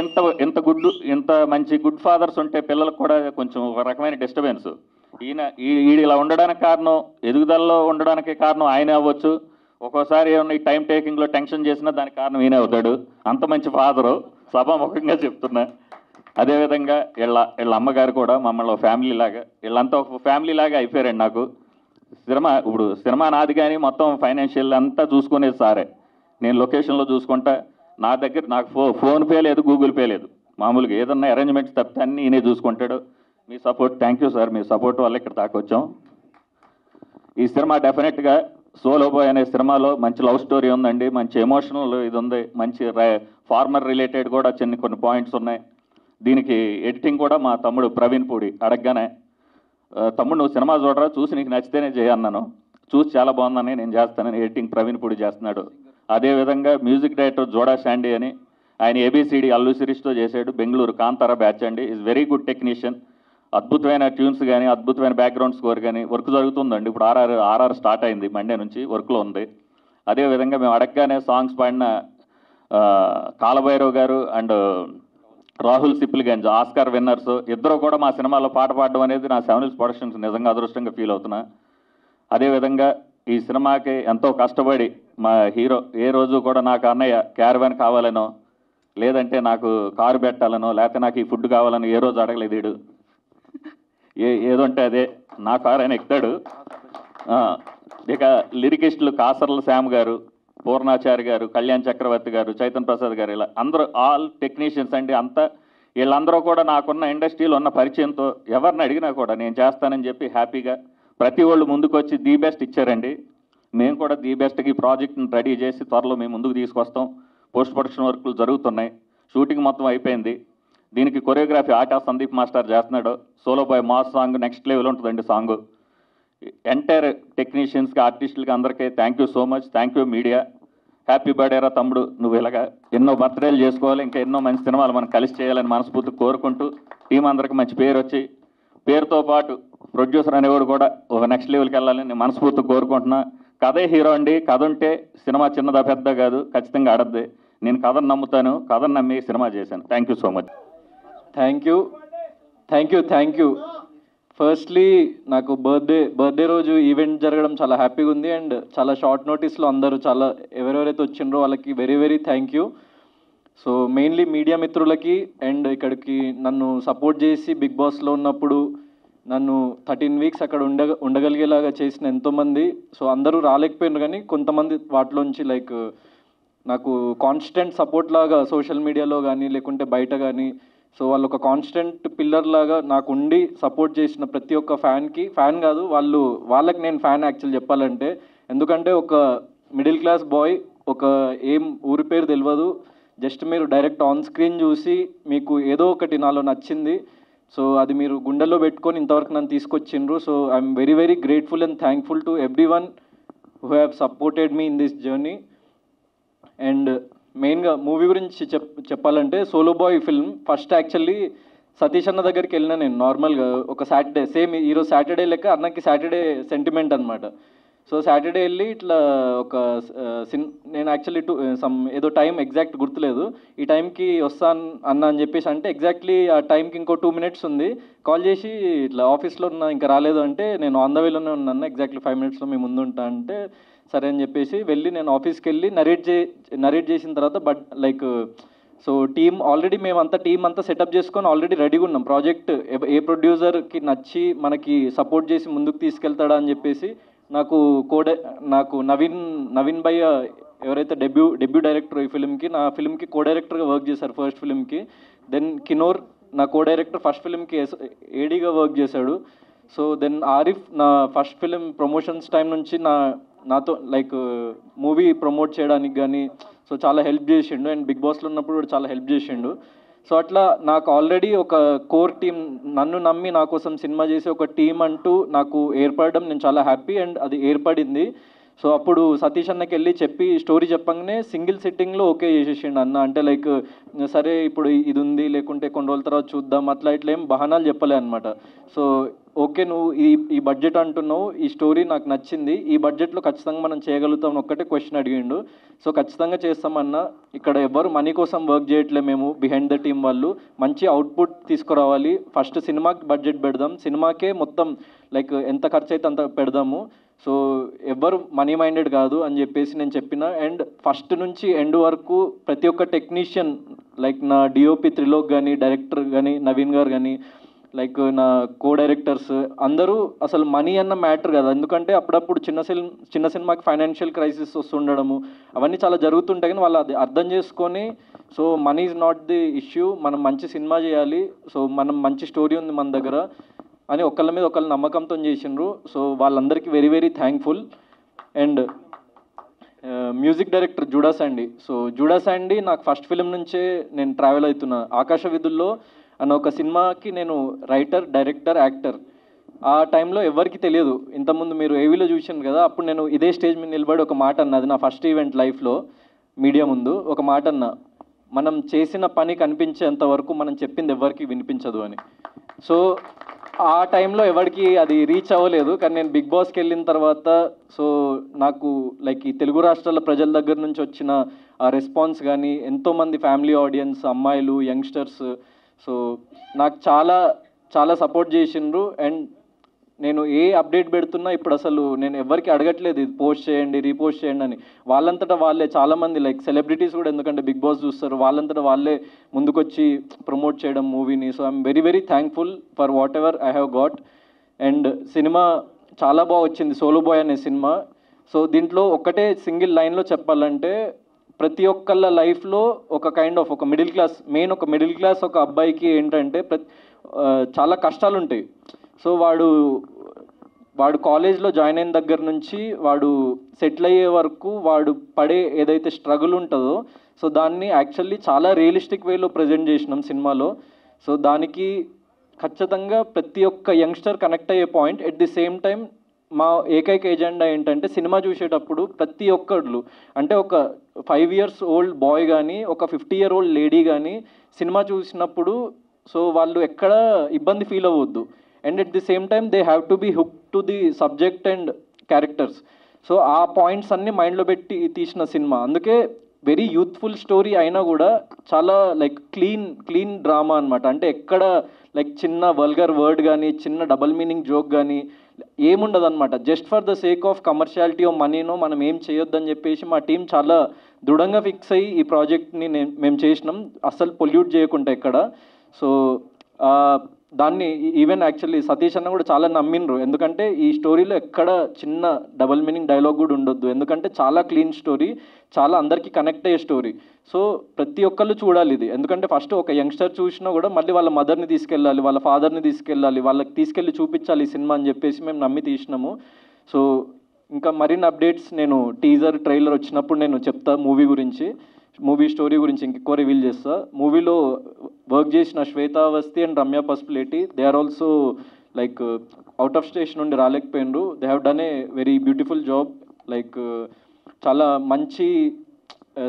Speaker 5: ఇంత మంచి గుడ్ ఫాదర్స్ ఉంటే పిల్లలకు కూడా కొంచెం ఒక రకమైన డిస్టర్బెన్స్. ఈయన ఇలా ఉండడానికి కారణం, ఎదుగుదలలో ఉండడానికి కారణం ఆయనే అవ్వచ్చు. ఒక్కోసారి ఏమన్నా ఈ టైం టేకింగ్లో టెన్షన్ చేసినా దానికి కారణం ఈయనే అవుతాడు. అంత మంచి ఫాదరు, సభాముఖంగా చెప్తున్నా. అదేవిధంగా వీళ్ళ అమ్మగారు కూడా మమ్మల్ని ఒక ఫ్యామిలీ లాగా, వీళ్ళంతా ఒక ఫ్యామిలీ లాగా అయిపోయారండి నాకు. ఇప్పుడు సినిమా నాది కానీ మొత్తం ఫైనాన్షియల్ అంతా చూసుకునేది సారే. నేను లొకేషన్లో చూసుకుంటా. నాకు ఫోన్పే లేదు, గూగుల్ పే లేదు. మామూలుగా ఏదన్నా అరేంజ్మెంట్స్ తప్పితే అన్నీ ఈయనే చూసుకుంటాడు. మీ సపోర్ట్, థ్యాంక్ యూ సార్, మీ సపోర్ట్ వల్ల ఇక్కడ దాకా వచ్చాం. ఈ సినిమా డెఫినెట్గా సోలో బాయ్ అనే సినిమాలో మంచి లవ్ స్టోరీ ఉందండి, మంచి ఎమోషనల్ ఇది ఉంది, మంచి ఫార్మర్ రిలేటెడ్ కూడా కొన్ని పాయింట్స్ ఉన్నాయి. దీనికి ఎడిటింగ్ కూడా మా తమ్ముడు ప్రవీణ్ పూడి. అడగగానే తమ్ముడు నువ్వు సినిమా చూడరా, చూసి నీకు నచ్చితేనే చేయన్నాను. చూసి చాలా బాగుందని నేను చేస్తానని ఎడిటింగ్ ప్రవీణ్ పూడి చేస్తున్నాడు. అదేవిధంగా మ్యూజిక్ డైరెక్టర్ జోడా శాండీ అని, ఆయన ఏబిసిడి అల్లు సిరీస్తో చేశాడు. బెంగళూరు కాంతారా బ్యాచ్ అండి. Is very good technician. అద్భుతమైన ట్యూన్స్ కానీ అద్భుతమైన బ్యాక్గ్రౌండ్ స్కోర్ కానీ. వర్క్ జరుగుతుందండి. ఇప్పుడు ఆర్ఆర్ స్టార్ట్ అయింది, మండే నుంచి వర్క్లో ఉంది. అదేవిధంగా మేము అడగగానే సాంగ్స్ పాడిన కాలభైరవ్ గారు and Rahul Sipligunj Oscar winners ఇద్దరు కూడా మా సినిమాలో పాట పాడడం అనేది నా సెవెనిల్స్ ప్రొడక్షన్స్ నిజంగా అదృష్టంగా ఫీల్ అవుతున్నా. అదేవిధంగా ఈ సినిమాకి ఎంతో కష్టపడి మా హీరో ఏ రోజు కూడా నాకు అన్నయ్య క్యారవాన్ కావాలనో, లేదంటే నాకు కారు పెట్టాలనో, లేకపోతే నాకు ఈ ఫుడ్ కావాలని ఏ రోజు అడగలేదు. వీడు ఏదంటే అదే నా కారు ఆయన ఎక్కుతాడు. ఇక లిరికిస్టులు కాసర్ల శ్యామ్ గారు, పూర్ణాచారి గారు, కళ్యాణ్ చక్రవర్తి గారు, చైతన్ ప్రసాద్ గారు, ఇలా అందరూ ఆల్ టెక్నీషియన్స్ అండి. అంతా వీళ్ళందరూ కూడా నాకున్న ఇండస్ట్రీలో ఉన్న పరిచయంతో ఎవరిని అడిగినా కూడా నేను చేస్తానని చెప్పి హ్యాపీగా ప్రతి వాళ్ళు ముందుకు వచ్చి ది బెస్ట్ ఇచ్చారండి. మేము కూడా ది బెస్ట్కి ప్రాజెక్ట్ని రెడీ చేసి త్వరలో మేము ముందుకు తీసుకొస్తాం. పోస్ట్ ప్రొడక్షన్ వర్కులు జరుగుతున్నాయి, షూటింగ్ మొత్తం అయిపోయింది. దీనికి కొరియోగ్రఫీ ఆటా సందీప్ మాస్టర్ చేస్తున్నాడు. Solo boy mass song next level ఉంటుందండి సాంగ్. ఎంటైర్ టెక్నీషియన్స్కి, ఆర్టిస్టులకి అందరికీ thank you so much. Thank you media. Happy birthday రా తమ్ముడు. నువ్వు ఇలాగా ఎన్నో బర్త్డేలు చేసుకోవాలి, ఇంకా ఎన్నో మంచి సినిమాలు మనం కలిసి చేయాలని మనస్ఫూర్తి కోరుకుంటూ, టీం అందరికి మంచి పేరు వచ్చి, పేరుతో పాటు ప్రొడ్యూసర్ అనేవాడు కూడా ఒక నెక్స్ట్ లెవెల్కి వెళ్ళాలని నేను మనస్ఫూర్తి కోరుకుంటున్నా. కథే హీరో అండి. కథ ఉంటే సినిమా చిన్నదా పెద్ద కాదు, ఖచ్చితంగా ఆడద్ది. నేను కథను నమ్ముతాను, కథను నమ్మి సినిమా చేశాను. Thank you so much.
Speaker 6: Thank you. Firstly నాకు బర్త్డే రోజు ఈవెంట్ జరగడం చాలా హ్యాపీగా ఉంది. అండ్ చాలా షార్ట్ నోటీస్లో అందరూ ఎవరెవరైతే వచ్చిండ్రో వాళ్ళకి very very thank you. So mainly media మిత్రులకి అండ్ ఇక్కడికి నన్ను సపోర్ట్ చేసి బిగ్ బాస్లో ఉన్నప్పుడు నన్ను 13 వీక్స్ అక్కడ ఉండగలిగేలాగా చేసిన ఎంతోమంది, సో అందరూ రాలేకపోయినారు కానీ కొంతమంది వాటిలోంచి లైక్ నాకు కాన్స్టెంట్ సపోర్ట్ లాగా సోషల్ మీడియాలో కానీ లేకుంటే బయట కానీ, సో వాళ్ళు ఒక కాన్స్టెంట్ పిల్లర్ లాగా నాకు ఉండి సపోర్ట్ చేసిన ప్రతి ఒక్క ఫ్యాన్ కాదు వాళ్ళకి నేను ఫ్యాన్ యాక్చువల్ చెప్పాలంటే. ఎందుకంటే ఒక మిడిల్ క్లాస్ బాయ్, ఒక ఏం ఊరి పేరు తెలియదు, జస్ట్ మీరు డైరెక్ట్ ఆన్ స్క్రీన్ చూసి మీకు ఏదో ఒకటి నాలో నచ్చింది, సో అది మీరు గుండెల్లో పెట్టుకొని ఇంతవరకు నన్ను తీసుకొచ్చిండ్రు. So I'm very very grateful and thankful to everyone who have supported me in this journey. And మెయిన్గా మూవీ గురించి చెప్పాలంటే solo boy film first actually Satish అన్న దగ్గరికి వెళ్ళిన నేను నార్మల్గా ఒక సాటర్డే, సేమ్ ఈరోజు సాటర్డే లెక్క అన్నకి సాటర్డే సెంటిమెంట్ అనమాట. సో సాటర్డే వెళ్ళి ఇట్లా ఒక నేను యాక్చువల్లీ ఏదో టైం ఎగ్జాక్ట్ గుర్తులేదు, ఈ టైంకి వస్తాను అన్న అని చెప్పేసి అంటే ఎగ్జాక్ట్లీ ఆ టైంకి ఇంకో 2 minutes ఉంది, కాల్ చేసి ఇట్లా ఆఫీస్లో ఉన్నా ఇంకా రాలేదు అంటే నేను ఆన్ ద వేలోనే ఉన్నాను, ఎగ్జాక్ట్లీ 5 minutesలో మీ ముందు ఉంటా అంటే సరే అని చెప్పేసి వెళ్ళి నేను ఆఫీస్కి వెళ్ళి నరేట్ చేసిన తర్వాత బట్ లైక్ సో మేమంతా టీం అంతా సెటప్ చేసుకొని ఆల్రెడీ రెడీగా ఉన్నాం. ప్రాజెక్ట్ ఏ ప్రొడ్యూసర్కి నచ్చి మనకి సపోర్ట్ చేసి ముందుకు తీసుకెళ్తాడా అని చెప్పేసి నాకు నవీన్ భయ్య ఎవరైతే డెబ్యూ డైరెక్టర్ ఈ ఫిల్మ్కి, నా ఫిల్మ్కి కో డైరెక్టర్గా వర్క్ చేశారు ఫస్ట్ ఫిల్మ్కి. దెన్ కినోర్ నా కో డైరెక్టర్ ఫస్ట్ ఫిల్మ్కి ఏడీగా వర్క్ చేశాడు. సో దెన్ ఆరిఫ్ నా ఫస్ట్ ఫిలిం ప్రమోషన్స్ టైం నుంచి నాతో లైక్ మూవీ ప్రమోట్ చేయడానికి కానీ సో చాలా హెల్ప్ చేసిండు, అండ్ బిగ్ బాస్లో ఉన్నప్పుడు కూడా చాలా హెల్ప్ చేసిండు. సో అట్లా నాకు ఆల్రెడీ ఒక కోర్ టీం, నన్ను నమ్మి నా కోసం సినిమా చేసే ఒక టీం అంటూ నాకు ఏర్పడడం నేను చాలా హ్యాపీ, అండ్ అది ఏర్పడింది. సో అప్పుడు సతీష్ అన్నకి వెళ్ళి చెప్పి స్టోరీ చెప్పగానే సింగిల్ సిట్టింగ్లో ఓకే చేసేసిండు అన్న. అంటే లైక్ సరే ఇప్పుడు ఇది ఉంది లేకుంటే కొన్ని రోజుల తర్వాత చూద్దాం అట్లా ఇట్లా ఏం బహానాలు చెప్పలే అనమాట. సో ఓకే నువ్వు ఈ బడ్జెట్ అంటున్నావు, ఈ స్టోరీ నాకు నచ్చింది, ఈ బడ్జెట్లో ఖచ్చితంగా మనం చేయగలుగుతాం ఒక్కటే క్వశ్చన్ అడిగిండు. సో ఖచ్చితంగా చేస్తామన్నా, ఇక్కడ ఎవరు మనీ కోసం వర్క్ చేయట్లే, మేము బిహైండ్ ద టీమ్ వాళ్ళు మంచి అవుట్పుట్ తీసుకురావాలి, ఫస్ట్ సినిమాకి బడ్జెట్ పెడదాం, సినిమాకే మొత్తం లైక్ ఎంత ఖర్చు అయితే అంత పెడదాము, సో ఎవ్వరు మనీ మైండెడ్ కాదు అని చెప్పేసి నేను చెప్పిన. అండ్ ఫస్ట్ నుంచి ఎండ్ వరకు ప్రతి ఒక్క టెక్నీషియన్ లైక్ నా డిఓపి త్రిలోక్ కానీ, డైరెక్టర్ కానీ నవీన్ గారు కానీ, లైక్ నా కో డైరెక్టర్స్ అందరూ అసలు మనీ అన్న మ్యాటర్ కదా, ఎందుకంటే అప్పుడప్పుడు చిన్న సినిమాకి ఫైనాన్షియల్ క్రైసిస్ వస్తుండడము అవన్నీ చాలా జరుగుతుంటాయి, కానీ వాళ్ళు అది అర్థం చేసుకొని so money is not the issue, మనం మంచి సినిమా చేయాలి, సో మనం మంచి స్టోరీ ఉంది మన దగ్గర అని ఒకళ్ళ మీద ఒకళ్ళు నమ్మకంతో చేసిండ్రు. సో వాళ్ళందరికీ very very thankful. And music director JUDA Sandy. So JUDA Sandy నాకు ఫస్ట్ ఫిలిం నుంచే నేను ట్రావెల్ అవుతున్నా. ఆకాశ విధుల్లో అన్న ఒక సినిమాకి నేను రైటర్, డైరెక్టర్, యాక్టర్. ఆ టైంలో ఎవరికి తెలియదు, ఇంతకుముందు మీరు ఏవీలో చూసాను కదా, అప్పుడు నేను ఇదే స్టేజ్ మీద నిలబడి ఒక మాట అన్న, అది నా ఫస్ట్ ఈవెంట్ లైఫ్లో మీడియా ముందు ఒక మాట అన్న, మనం చేసిన పని కనిపించేంత వరకు మనం చెప్పింది ఎవరికి వినిపించదు అని. సో ఆ టైంలో ఎవరికి అది రీచ్ అవ్వలేదు, కానీ నేను బిగ్ బాస్కి వెళ్ళిన తర్వాత సో నాకు లైక్ ఈ తెలుగు రాష్ట్రాల ప్రజల దగ్గర నుంచి వచ్చిన ఆ రెస్పాన్స్ కానీ, ఎంతోమంది ఫ్యామిలీ ఆడియన్స్, అమ్మాయిలు, యంగ్స్టర్స్ సో నాకు చాలా చాలా సపోర్ట్ చేసిండ్రు. అండ్ నేను ఏ అప్డేట్ పెడుతున్నా ఇప్పుడు అసలు నేను ఎవరికి అడగట్లేదు ఇది పోస్ట్ చేయండి, రీపోస్ట్ చేయండి అని, వాళ్ళంతటా వాళ్ళే చాలామంది లైక్ సెలబ్రిటీస్ కూడా, ఎందుకంటే బిగ్ బాస్ చూస్తారు, వాళ్ళంతటా వాళ్ళే ముందుకొచ్చి ప్రమోట్ చేయడం మూవీని. So I'm very very thankful for what ever I have got. And cinema చాలా బాగా వచ్చింది, సోలో బాయ్ అనే సినిమా. సో దీంట్లో ఒకటే సింగిల్ లైన్లో చెప్పాలంటే, ప్రతి ఒక్కళ్ళ లైఫ్లో ఒక కైండ్ ఆఫ్ ఒక మిడిల్ క్లాస్, మెయిన్ ఒక మిడిల్ క్లాస్ ఒక అబ్బాయికి ఏంటంటే చాలా కష్టాలు ఉంటాయి. సో వాడు కాలేజ్లో జాయిన్ అయిన దగ్గర నుంచి వాడు సెటిల్ అయ్యే వరకు వాడు పడే ఏదైతే స్ట్రగుల్ ఉంటుందో సో దాన్ని యాక్చువల్లీ చాలా రియలిస్టిక్ వేలో ప్రజెంట్ చేసినాం సినిమాలో. సో దానికి ఖచ్చితంగా ప్రతి ఒక్క యంగ్స్టర్ కనెక్ట్ అయ్యే point. At the same time మా ఏకైక ఎజెండా ఏంటంటే సినిమా చూసేటప్పుడు ప్రతి ఒక్కళ్ళు, అంటే ఒక 5 years old బాయ్ కానీ, ఒక 50 year old లేడీ కానీ సినిమా చూసినప్పుడు సో వాళ్ళు ఎక్కడ ఇబ్బంది ఫీల్ అవ్వద్దు. And at the same time they have to be hook to the subject and characters. So ఆ పాయింట్స్ అన్నీ మైండ్లో పెట్టి తీసిన సినిమా. అందుకే వెరీ యూత్ఫుల్ స్టోరీ అయినా కూడా చాలా లైక్ క్లీన్ డ్రామా అనమాట. అంటే ఎక్కడ లైక్ చిన్న వల్గర్ వర్డ్ కానీ చిన్న డబల్ మీనింగ్ జోక్ కానీ ఏముండదు అనమాట. Just for the sake of commerciality of మనీనో మనం ఏం చేయొద్దని చెప్పేసి మా టీం చాలా దృఢంగా ఫిక్స్ అయ్యి ఈ ప్రాజెక్ట్ని మేము చేసినాం, అస్సలు పొల్యూట్ చేయకుండా ఎక్కడ. సో దాన్ని ఈవెన్ యాక్చువల్లీ సతీష్ అన్న కూడా చాలా నమ్మిండ్రు, ఎందుకంటే ఈ స్టోరీలో ఎక్కడ చిన్న డబల్ మీనింగ్ డైలాగ్ కూడా ఉండొద్దు, ఎందుకంటే చాలా క్లీన్ స్టోరీ, చాలా అందరికీ కనెక్ట్ అయ్యే స్టోరీ. సో ప్రతి ఒక్కళ్ళు చూడాలి ఇది, ఎందుకంటే ఫస్ట్ ఒక యంగ్స్టర్ చూసినా కూడా మళ్ళీ వాళ్ళ మదర్ని తీసుకెళ్ళాలి, వాళ్ళ ఫాదర్ని తీసుకెళ్ళాలి, వాళ్ళకి తీసుకెళ్ళి చూపించాలి ఈ సినిమా అని చెప్పేసి మేము నమ్మి తీసినాము. సో ఇంకా మరిన్ని అప్డేట్స్ నేను టీజర్ ట్రైలర్ వచ్చినప్పుడు నేను చెప్తా మూవీ స్టోరీ గురించి ఇంకెక్కువ రివీల్ చేస్తా. మూవీలో వర్క్ చేసిన Shweta Avasthi and Ramya Pasupuleti, they are also like out of station నుండి రాలేకపోయినరు. They have done a very beautiful job, like చాలా మంచి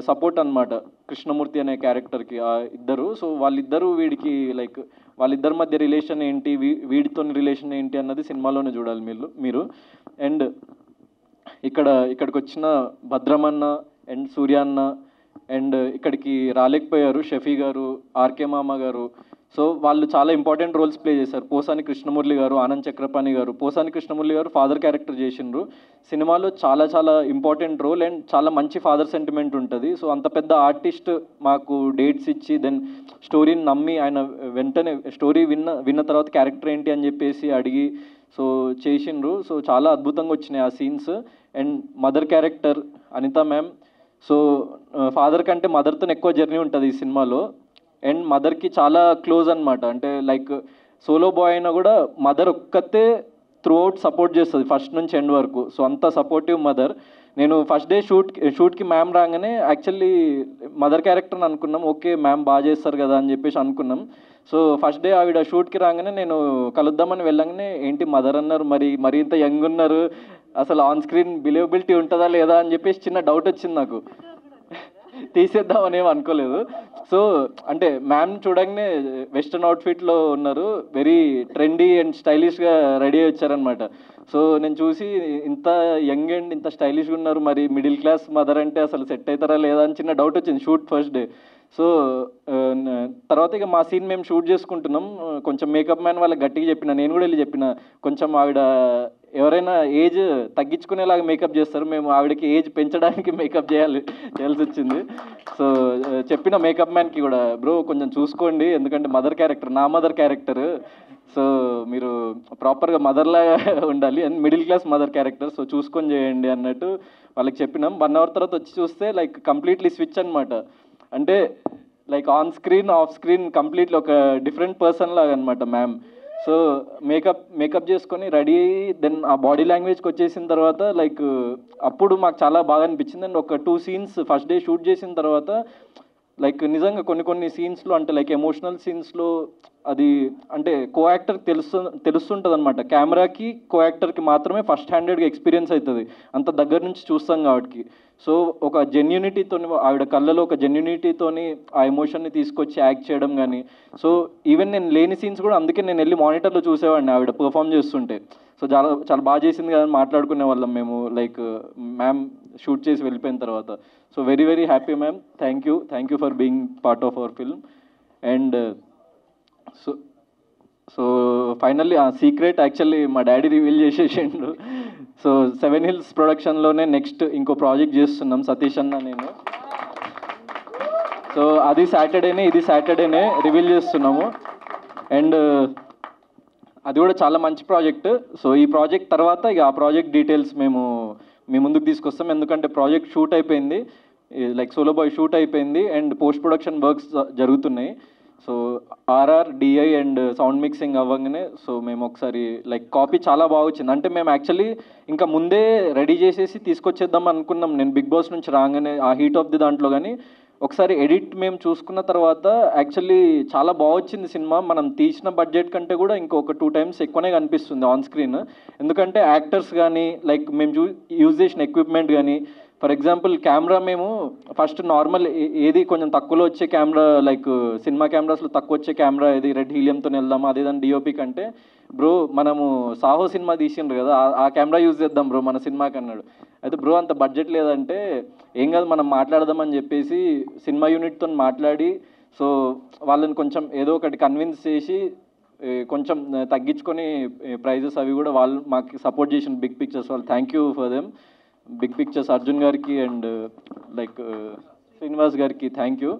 Speaker 6: సపోర్ట్ అనమాట కృష్ణమూర్తి అనే క్యారెక్టర్కి ఇద్దరు. సో వాళ్ళిద్దరూ వీడికి లైక్ వాళ్ళిద్దరి మధ్య రిలేషన్ ఏంటి, వీడితో రిలేషన్ ఏంటి అన్నది సినిమాలోనే చూడాలి మీరు. అండ్ ఇక్కడికి వచ్చిన భద్రమన్న అండ్ సూర్య అన్న అండ్ ఇక్కడికి రాలేకపోయారు షఫీ గారు, ఆర్కే మామ గారు. సో వాళ్ళు చాలా ఇంపార్టెంట్ రోల్స్ ప్లే చేశారు. పోసాని కృష్ణమురళి గారు, ఆనంద్ చక్రపాణి గారు. పోసాని కృష్ణమురళి గారు ఫాదర్ క్యారెక్టర్ చేసిండ్రు సినిమాలో, చాలా ఇంపార్టెంట్ రోల్ అండ్ చాలా మంచి ఫాదర్ సెంటిమెంట్ ఉంటుంది. సో అంత పెద్ద ఆర్టిస్ట్ మాకు డేట్స్ ఇచ్చి దెన్ స్టోరీని నమ్మి ఆయన వెంటనే స్టోరీ విన్న తర్వాత క్యారెక్టర్ ఏంటి అని చెప్పేసి అడిగి సో చేసిండ్రు. సో చాలా అద్భుతంగా వచ్చినాయి ఆ scenes. And mother character Anitha ma'am, so father కంటే మదర్తో ఎక్కువ జర్నీ ఉంటుంది ఈ సినిమాలో. అండ్ మదర్కి చాలా క్లోజ్ అనమాట, అంటే లైక్ సోలో బాయ్ అయినా కూడా మదర్ ఒక్కతే త్రూ అవుట్ సపోర్ట్ చేస్తుంది ఫస్ట్ నుంచి ఎండ్ వరకు. సో అంత సపోర్టివ్ మదర్. నేను ఫస్ట్ డే షూట్కి మ్యామ్ రాగానే యాక్చువల్లీ మదర్ క్యారెక్టర్ని అనుకున్నాం, ఓకే మ్యామ్ బాగా చేస్తారు కదా అని చెప్పేసి అనుకున్నాం. సో ఫస్ట్ డే ఆవిడ షూట్కి రాగానే నేను కలుద్దామని వెళ్ళగానే ఏంటి మదర్ అన్నారు, మరి ఇంత యంగ్ ఉన్నారు, అసలు ఆన్ స్క్రీన్ బిలీవబిలిటీ ఉంటుందా లేదా అని చెప్పేసి చిన్న డౌట్ వచ్చింది నాకు, తీసేద్దామని ఏమి అనుకోలేదు. సో అంటే మ్యామ్ చూడగానే వెస్ట్రన్ అవుట్ఫిట్లో ఉన్నారు, వెరీ ట్రెండీ అండ్ స్టైలిష్గా రెడీ అయ్యి వచ్చారనమాట. సో నేను చూసి ఇంత యంగ్ అండ్ ఇంత స్టైలిష్గా ఉన్నారు, మరి మిడిల్ క్లాస్ మదర్ అంటే అసలు సెట్ అవుతారా లేదా అని చిన్న డౌట్ వచ్చింది షూట్ ఫస్ట్ డే. సో తర్వాత ఇక మా సీన్ మేము షూట్ చేసుకుంటున్నాం, కొంచెం మేకప్ మ్యాన్ వాళ్ళకి గట్టిగా చెప్పిన, నేను కూడా వెళ్ళి చెప్పిన, కొంచెం ఆవిడ ఎవరైనా ఏజ్ తగ్గించుకునేలాగా మేకప్ చేస్తారు, మేము ఆవిడకి ఏజ్ పెంచడానికి మేకప్ చేయాల్సి వచ్చింది. సో చెప్పిన మేకప్ మ్యాన్కి కూడా, బ్రో కొంచెం చూసుకోండి, ఎందుకంటే నా మదర్ క్యారెక్టర్, సో మీరు ప్రాపర్గా మదర్లాగా ఉండాలి and middle class mother character, so చూసుకొని చేయండి అన్నట్టు వాళ్ళకి చెప్పినాం. 1 hour తర్వాత వచ్చి చూస్తే లైక్ కంప్లీట్లీ స్విచ్ అనమాట, అంటే like on screen off screen completely ఒక డిఫరెంట్ పర్సన్ లాగా అనమాట మ్యామ్. సో మేకప్ చేసుకొని రెడీ అయ్యి దెన్ ఆ బాడీ లాంగ్వేజ్కి వచ్చేసిన తర్వాత లైక్ అప్పుడు మాకు చాలా బాగా అనిపించింది. అండ్ ఒక 2 scenes ఫస్ట్ డే షూట్ చేసిన తర్వాత లైక్ నిజంగా కొన్ని సీన్స్లో అంటే లైక్ ఎమోషనల్ సీన్స్లో అది అంటే కో యాక్టర్కి తెలుస్తుంటుంది అనమాట, కెమెరాకి కో యాక్టర్కి మాత్రమే ఫస్ట్ హ్యాండెడ్గా ఎక్స్పీరియన్స్ అవుతుంది, అంత దగ్గర నుంచి చూస్తాం కాబట్టి. సో ఒక జెన్యూనిటీతోని ఆవిడ కళ్ళలో ఒక జెన్యూనిటీతోని ఆ ఎమోషన్ని తీసుకొచ్చి యాక్ట్ చేయడం కానీ, సో ఈవెన్ నేను లేని సీన్స్ కూడా అందుకే నేను వెళ్ళి మానిటర్లో చూసేవాడిని ఆవిడ పర్ఫామ్ చేస్తుంటే. సో చాలా బాగా చేసింది కదా మాట్లాడుకునే వాళ్ళం మేము, లైక్ మ్యామ్ షూట్ చేసి వెళ్ళిపోయిన తర్వాత. So very happy ma'am, thank you for being part of our film. And so finally ఆ సీక్రెట్ యాక్చువల్లీ మా డాడీ రివీల్ చేసేసిండు. సో 7 Hills ప్రొడక్షన్లోనే నెక్స్ట్ ఇంకో ప్రాజెక్ట్ చేస్తున్నాం సతీష్ అన్న నేను. సో ఇది సాటర్డేనే రివీల్ చేస్తున్నాము. అండ్ అది కూడా చాలా మంచి ప్రాజెక్ట్. సో ఈ ప్రాజెక్ట్ తర్వాత ఇక ఆ ప్రాజెక్ట్ డీటెయిల్స్ మేము మీ ముందుకు తీసుకొస్తాం, ఎందుకంటే ప్రాజెక్ట్ షూట్ అయిపోయింది, లైక్ సోలో బాయ్ షూట్ అయిపోయింది అండ్ పోస్ట్ ప్రొడక్షన్ వర్క్స్ జరుగుతున్నాయి. So RR DI and sound mixing అవ్వగానే సో మేము ఒకసారి లైక్ కాపీ చాలా బాగా వచ్చింది, అంటే మేము యాక్చువల్లీ ఇంకా ముందే రెడీ చేసేసి తీసుకొచ్చేద్దాం అనుకున్నాం నేను బిగ్ బాస్ నుంచి రాగానే ఆ హీట్ ఆఫ్ ది దాంట్లో. కానీ ఒకసారి ఎడిట్ మేము చూసుకున్న తర్వాత యాక్చువల్లీ చాలా బాగా వచ్చింది సినిమా, మనం తీసిన బడ్జెట్ కంటే కూడా ఇంకొక 2 times ఎక్కువనే కనిపిస్తుంది ఆన్ స్క్రీన్, ఎందుకంటే యాక్టర్స్ కానీ లైక్ మేము యూజ్ చేసిన ఎక్విప్మెంట్ కానీ ఫర్ ఎగ్జాంపుల్ కెమెరా మేము ఫస్ట్ నార్మల్ ఏది కొంచెం తక్కువలో వచ్చే కెమెరా లైక్ సినిమా కెమెరాస్లో తక్కువ వచ్చే కెమెరా ఏది రెడ్ హీలియంతో వెళ్దాం అదేదాన్ని డిఓపి కంటే బ్రో మనము సాహో సినిమా తీసిండ్రు కదా ఆ కెమెరా యూజ్ చేద్దాం బ్రో మన సినిమాకి అన్నాడు. అయితే బ్రో అంత బడ్జెట్ లేదంటే ఏం కాదు మనం మాట్లాడదామని చెప్పేసి సినిమా యూనిట్తో మాట్లాడి సో వాళ్ళని కొంచెం ఏదో ఒకటి కన్విన్స్ చేసి కొంచెం తగ్గించుకొని ప్రైజెస్ అవి కూడా వాళ్ళు మాకు సపోర్ట్ చేసిన బిగ్ పిక్చర్స్ వాళ్ళు thank you for them. Big pictures Arjun గారికి అండ్ లైక్ శ్రీనివాస్ గారికి థ్యాంక్ యూ.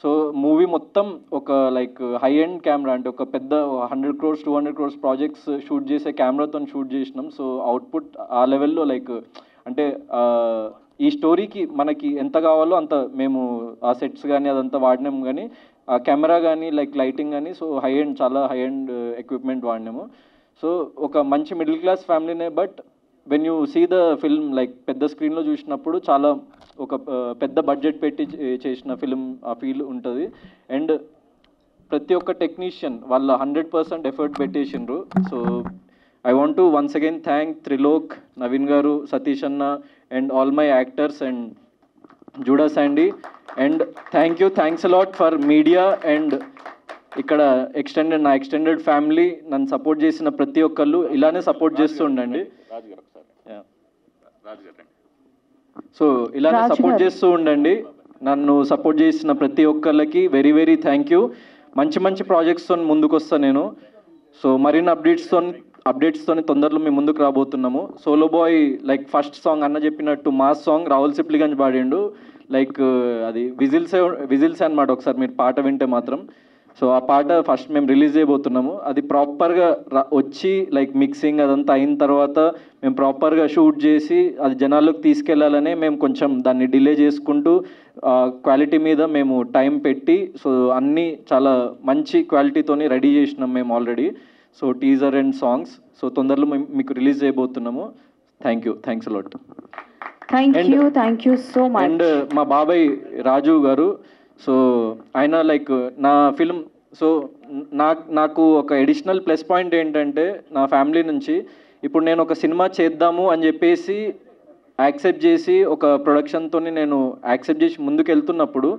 Speaker 6: సో మూవీ మొత్తం ఒక లైక్ హై ఎండ్ కెమెరా అంటే ఒక పెద్ద 100 crores 200 crores ప్రాజెక్ట్స్ షూట్ చేసే కెమెరాతో షూట్ చేసినాం. సో అవుట్పుట్ ఆ లెవెల్లో లైక్ అంటే ఈ స్టోరీకి మనకి ఎంత కావాలో అంత మేము ఆ సెట్స్ కానీ అదంతా వాడినాము కానీ ఆ కెమెరా కానీ లైక్ లైటింగ్ కానీ సో హై ఎండ్ చాలా హై ఎండ్ ఎక్విప్మెంట్ వాడినాము. సో ఒక మంచి మిడిల్ క్లాస్ ఫ్యామిలీనే but when you see the film like పెద్ద స్క్రీన్లో చూసినప్పుడు చాలా ఒక పెద్ద బడ్జెట్ పెట్టి చేసిన ఫిల్మ్ ఆ ఫీల్ ఉంటుంది. అండ్ ప్రతి ఒక్క టెక్నీషియన్ వాళ్ళ 100% ఎఫర్ట్ పెట్టేసిండ్రు. So I want to once again thank Trilok, Naveen గారు, సతీష్ అన్న and all my actors and Judah Sandy. And thanks a lot for media and ఇక్కడ నా ఎక్స్టెండెడ్ ఫ్యామిలీ నన్ను సపోర్ట్ చేసిన ప్రతి ఒక్కళ్ళు ఇలానే సపోర్ట్ చేస్తూ ఉండండి. సో ఇలానే సపోర్ట్ చేస్తూ ఉండండి. నన్ను సపోర్ట్ చేసిన ప్రతి ఒక్కళ్ళకి వెరీ వెరీ థ్యాంక్ యూ. మంచి ప్రాజెక్ట్స్తో ముందుకు వస్తాను నేను. సో మరిన్ని అప్డేట్స్తో తొందరలో మేము ముందుకు రాబోతున్నాము. Solo boy like first song అన్న చెప్పినట్టు మాస్ సాంగ్ రాహుల్ సిప్లిగంజ్ పాడిండు. లైక్ అది విజిల్సే అనమాట. ఒకసారి మీరు పాట వింటే మాత్రం సో ఆ పాట ఫస్ట్ మేము రిలీజ్ చేయబోతున్నాము. అది ప్రాపర్గా వచ్చి లైక్ మిక్సింగ్ అదంతా అయిన తర్వాత మేము ప్రాపర్గా షూట్ చేసి అది జనాల్లోకి తీసుకెళ్లాలనే మేము కొంచెం దాన్ని డిలే చేసుకుంటూ క్వాలిటీ మీద మేము టైం పెట్టి సో అన్నీ చాలా మంచి క్వాలిటీతోని రెడీ చేసినాం మేము already. So teaser and songs so తొందరలో మేము మీకు రిలీజ్ చేయబోతున్నాము. Thanks a lot.
Speaker 2: Thank you so much.
Speaker 6: And మా బాబాయ్ రాజు గారు సో ఆయన లైక్ నా ఫిల్మ్ సో నాకు ఒక ఎడిషనల్ ప్లస్ పాయింట్ ఏంటంటే నా ఫ్యామిలీ నుంచి ఇప్పుడు నేను ఒక సినిమా చేద్దాము అని చెప్పేసి యాక్సెప్ట్ చేసి ఒక ప్రొడక్షన్తో నేను యాక్సెప్ట్ చేసి ముందుకు వెళ్తున్నప్పుడు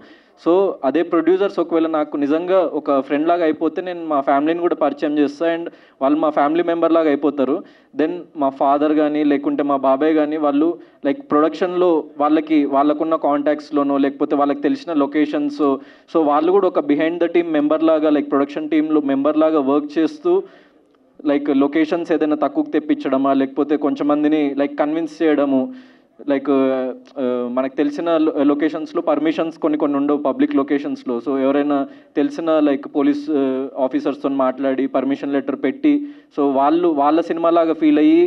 Speaker 6: సో అదే ప్రొడ్యూసర్స్ ఒకవేళ నాకు నిజంగా ఒక ఫ్రెండ్ లాగా అయిపోతే నేను మా ఫ్యామిలీని కూడా పరిచయం చేస్తాను అండ్ వాళ్ళు మా ఫ్యామిలీ మెంబర్ లాగా అయిపోతారు. దెన్ మా ఫాదర్ కానీ లేకుంటే మా బాబాయ్ కానీ వాళ్ళు లైక్ ప్రొడక్షన్లో వాళ్ళకున్న కాంటాక్ట్స్లోనో లేకపోతే వాళ్ళకి తెలిసిన లొకేషన్స్ సో వాళ్ళు కూడా ఒక బిహైండ్ ద టీమ్ మెంబర్ లాగా లైక్ ప్రొడక్షన్ టీంలో మెంబర్ లాగా వర్క్ చేస్తూ లైక్ లొకేషన్స్ ఏదైనా తక్కువకి తెప్పించడమా లేకపోతే కొంచెం మందిని లైక్ కన్విన్స్ చేయడము లైక్ మనకు తెలిసిన లొకేషన్స్లో పర్మిషన్స్ కొన్ని ఉండవు పబ్లిక్ లొకేషన్స్లో. సో ఎవరైనా తెలిసిన లైక్ పోలీస్ ఆఫీసర్స్తో మాట్లాడి పర్మిషన్ లెటర్ పెట్టి సో వాళ్ళ సినిమాలాగా ఫీల్ అయ్యి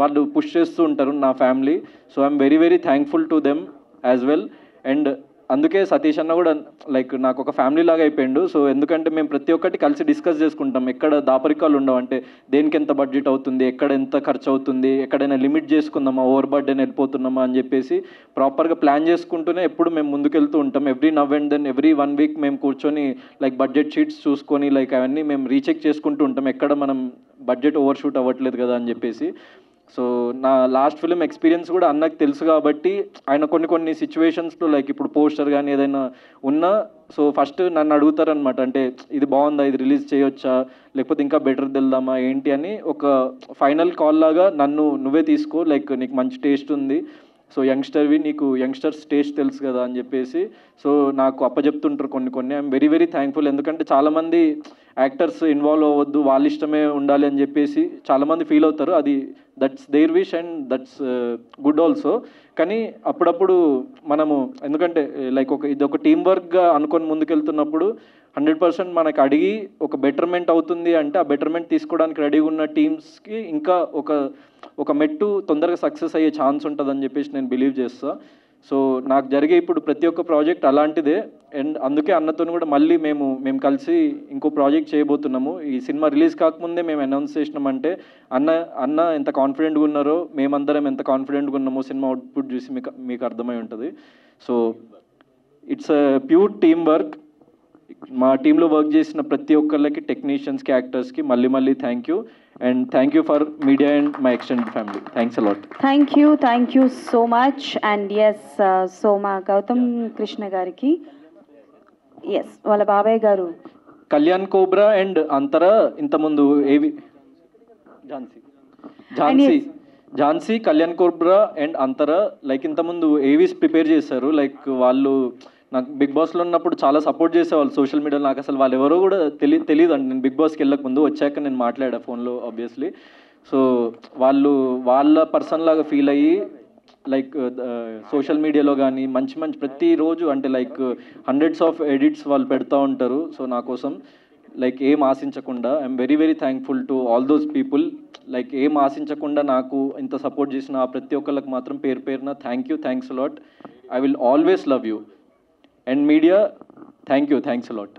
Speaker 6: వాళ్ళు పుష్ చేస్తూ ఉంటారు నా family. So I'm very very thankful to them as well. And అందుకే సతీష్ అన్న కూడా లైక్ నాకు ఒక ఫ్యామిలీ లాగా అయిపోయిండు. సో ఎందుకంటే మేము ప్రతి ఒక్కటి కలిసి డిస్కస్ చేసుకుంటాం. ఎక్కడ దాపరికాలు ఉండవు అంటే దేనికి ఎంత బడ్జెట్ అవుతుంది, ఎక్కడ ఎంత ఖర్చు అవుతుంది, ఎక్కడైనా లిమిట్ చేసుకుందామా, ఓవర్ బర్డెన్ వెళ్ళిపోతున్నామా అని చెప్పేసి ప్రాపర్గా ప్లాన్ చేసుకుంటూనే ఎప్పుడు మేము ముందుకెళ్తూ ఉంటాం. Every now and then every 1 week మేము కూర్చొని లైక్ బడ్జెట్ షీట్స్ చూసుకొని లైక్ అవన్నీ మేము రీచెక్ చేసుకుంటూ ఉంటాం ఎక్కడ మనం బడ్జెట్ ఓవర్ షూట్ అవ్వట్లేదు కదా అని చెప్పేసి. సో నా లాస్ట్ ఫిలిం ఎక్స్పీరియన్స్ కూడా అన్నకు తెలుసు కాబట్టి ఆయన కొన్ని సిచ్యువేషన్స్లో లైక్ ఇప్పుడు పోస్టర్ కానీ ఏదైనా ఉన్నా సో ఫస్ట్ నన్ను అడుగుతారనమాట. అంటే ఇది బాగుందా, ఇది రిలీజ్ చేయొచ్చా, లేకపోతే ఇంకా బెటర్ వెళ్దామా ఏంటి అని ఒక ఫైనల్ కాల్ లాగా నువ్వే తీసుకో, లైక్ నీకు మంచి టేస్ట్ ఉంది, సో యంగ్స్టర్వి, నీకు యంగ్స్టర్స్ టేస్ట్ తెలుసు కదా అని చెప్పేసి సో నాకు అప్పచెప్తుంటారు కొన్ని. I'm very very thankful. ఎందుకంటే చాలామంది యాక్టర్స్ ఇన్వాల్వ్ అవ్వద్దు, వాళ్ళ ఇష్టమే ఉండాలి అని చెప్పేసి చాలామంది ఫీల్ అవుతారు. అది that's their wish and that's good also. కానీ అప్పుడప్పుడు మనము ఎందుకంటే లైక్ ఇది ఒక టీం వర్క్గా అనుకొని ముందుకెళ్తున్నప్పుడు 100% మనకు అడిగి ఒక బెటర్మెంట్ అవుతుంది అంటే ఆ బెటర్మెంట్ తీసుకోవడానికి రెడీగా ఉన్న టీమ్స్కి ఇంకా ఒక మెట్టు తొందరగా సక్సెస్ అయ్యే ఛాన్స్ ఉంటుందని చెప్పేసి నేను బిలీవ్ చేస్తాను. సో నాకు జరిగే ఇప్పుడు ప్రతి ఒక్క ప్రాజెక్ట్ అలాంటిదే. అండ్ అందుకే అన్నతో కూడా మళ్ళీ మేము కలిసి ఇంకో ప్రాజెక్ట్ చేయబోతున్నాము. ఈ సినిమా రిలీజ్ కాకముందే మేము అనౌన్స్ చేసినామంటే అన్న ఎంత కాన్ఫిడెంట్గా ఉన్నారో మేమందరం ఎంత కాన్ఫిడెంట్గా ఉన్నామో సినిమా అవుట్పుట్ చూసి మీకు అర్థమై ఉంటుంది. So it's pure team work. మా టీంలో వర్క్ చేసిన ప్రతి ఒక్కళ్ళకి, టెక్నీషియన్స్కి, యాక్టర్స్కి మళ్ళీ thank you. And thank you for media and my extended family. Thanks a lot.
Speaker 2: Thank you so much. And yes, so మా గౌతమ్ కృష్ణ గారికి ఎస్ వాళ్ళ బాబాయ్ గారు
Speaker 6: కళ్యాణ్ కోబ్రా అండ్ అంతరా ఇంతకుముందు AV Jhansi Kalyan Cobra and అంతరా లైక్ ఇంతకుముందు ఏవీస్ ప్రిపేర్ చేశారు. లైక్ వాళ్ళు నాకు బిగ్ బాస్లో ఉన్నప్పుడు చాలా సపోర్ట్ చేసేవాళ్ళు సోషల్ మీడియాలో. నాకు అసలు వాళ్ళు ఎవరో కూడా తెలియదు అండి. నేను బిగ్ బాస్కి వెళ్ళక ముందు వచ్చాక నేను మాట్లాడా ఫోన్లో ఆబ్వియస్లీ. సో వాళ్ళు వాళ్ళ పర్సన్ లాగా ఫీల్ అయ్యి లైక్ సోషల్ మీడియాలో కానీ మంచి ప్రతిరోజు అంటే లైక్ హండ్రెడ్స్ ఆఫ్ ఎడిట్స్ వాళ్ళు పెడతా ఉంటారు. సో నా కోసం లైక్ ఏం ఆశించకుండా I'm very thankful to all those people. Like ఏం ఆశించకుండా నాకు ఇంత సపోర్ట్ చేసిన ప్రతి ఒక్కళ్ళకి మాత్రం పేరున thanks a lot. I will always love you. And media thanks a lot.